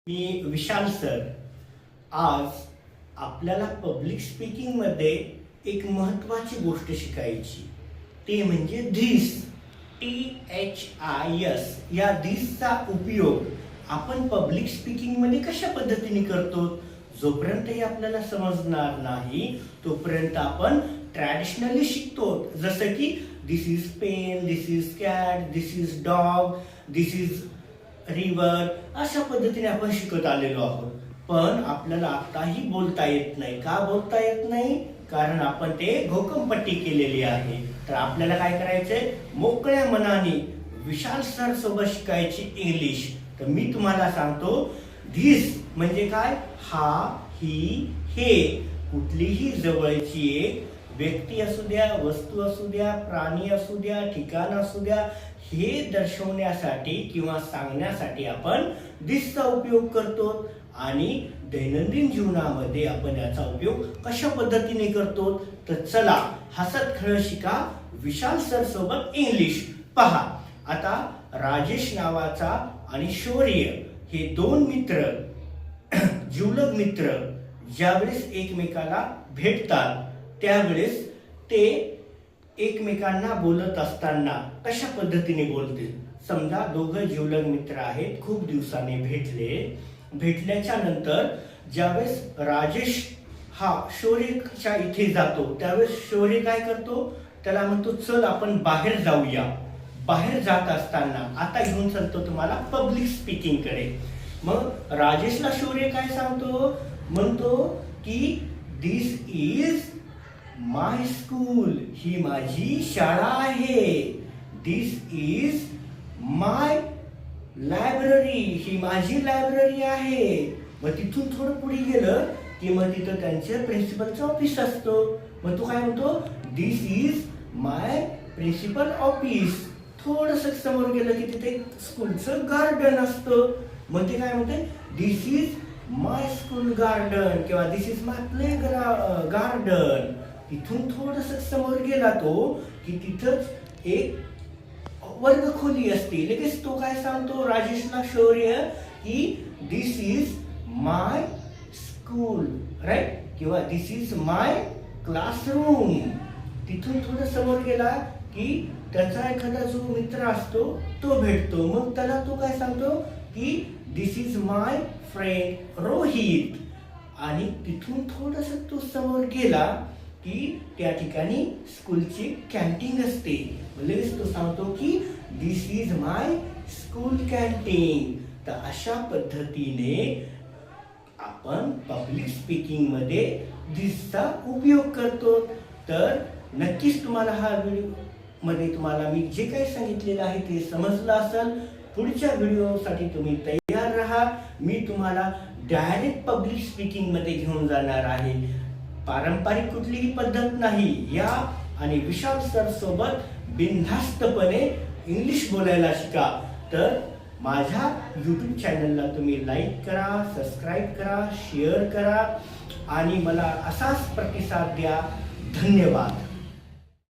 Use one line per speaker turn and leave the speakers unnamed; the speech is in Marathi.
मी विशाल सर. आज आपल्याला पब्लिक स्पीकिंग मध्ये एक महत्त्वाची गोष्ट शिकायची, ते म्हणजे धिस. THIS या धिसचा उपयोग आपण पब्लिक स्पीकिंग मध्ये कशा पद्धतीने करतो. जोपर्यंत हे आपल्याला समजणार नाही तोपर्यंत आपण ट्रॅडिशनली शिकतो, जसं की this is pen, this is cat, this is dog, this is river, अशा पद्धतीने आपण शिकत आलेलो आहोत. पण आपल्याला आताही बोलता येत नाही. का बोलता येत नाही? कारण आपण ते घोकमपट्टी केलेली आहे. तर आपल्याला काय करायचंय, मोकळ्या मनाने विशाल सर सोबत शिकायची इंग्लिश. तर मी तुम्हाला सांगतो, धिस म्हणजे काय? हा, ही, हे. कुठलीही जवळची एक व्यक्ती असू द्या, वस्तू असू द्या, प्राणी असू द्या, ठिकाण असू द्या, हे दर्शवण्यासाठी किंवा सांगण्यासाठी आपण धिसचा उपयोग करतो. आणि दैनंदिन जीवनामध्ये आपण याचा उपयोग कशा पद्धतीने करतो, तर चला हसत खेळत शिका विशाल सर सोबत इंग्लिश. पहा, आता राजेश नावाचा आणि शौर्य हे दोन मित्र, जिवलग मित्र, ज्यावेळेस एकमेकाला भेटतात त्यावेळेस ते एकमेकांना बोलत असताना कशा पद्धतीने बोलतील. समजा दोघं जिवलग मित्र आहेत, खूप दिवसांनी भेटल्याच्या नंतर ज्यावेळेस राजेश हा शौर्यच्या इथे जातो त्यावेळेस शौर्य काय करतो, त्याला म्हणतो चल आपण बाहेर जाऊया. बाहेर जात असताना आता घेऊन चालतो तुम्हाला पब्लिक स्पीकिंग कडे. मग राजेशला शौर्य काय सांगतो, म्हणतो की दिस इज माय स्कूल, ही माझी शाळा आहे. दिस इज माय लायब्ररी, ही माझी लायब्ररी आहे. मग तिथून थोडं पुढे गेलं की मग तिथं त्यांचे प्रिन्सिपलचं ऑफिस असतो. मग तो काय म्हणतो, दिस इज माय प्रिन्सिपल ऑफिस. थोडस समोर गेलं की तिथे स्कूलचं गार्डन असतं. मग ते काय म्हणते, दिस इज माय स्कूल गार्डन किंवा दिस इज माय प्ले गार्डन. तिथून थोडस समोर गेला तो की तिथंच एक वर्गखोली असते. लगेच तो काय सांगतो राजेशला शौर्य की this is my school, right, किंवा दिस इज माय क्लासरूम. तिथून थोडं समोर गेला की त्याचा एखादा जो मित्र असतो तो भेटतो. मग त्याला तो काय सांगतो की this is my friend Rohit. आणि तिथून थोडस तो समोर गेला की त्या ठिकाणी स्कूलची कॅन्टीन असते. लगेच तो सांगतो की this is my school canteen. तर अशा पद्धतीने आपण पब्लिक स्पीकिंग मध्ये धिसचा उपयोग करतो. तर नक्कीच तुम्हाला हा व्हिडिओ मध्ये तुम्हाला मी जे काही सांगितलेलं आहे ते समजलं असेल. पुढच्या व्हिडिओसाठी तुम्ही तयार राहा. मी तुम्हाला डायरेक्ट पब्लिक स्पीकिंग मध्ये घेऊन जाणार आहे. पारंपरिक कुठलीही पद्धत नाही. या आणि विशाल सर सोबत बिनधास्तपणे इंग्लिश बोलायला शिका. तर माझ्या YouTube चॅनलला तुम्ही लाईक करा, सबस्क्राईब करा, शेअर करा आणि मला असाच प्रतिसाद द्या. धन्यवाद.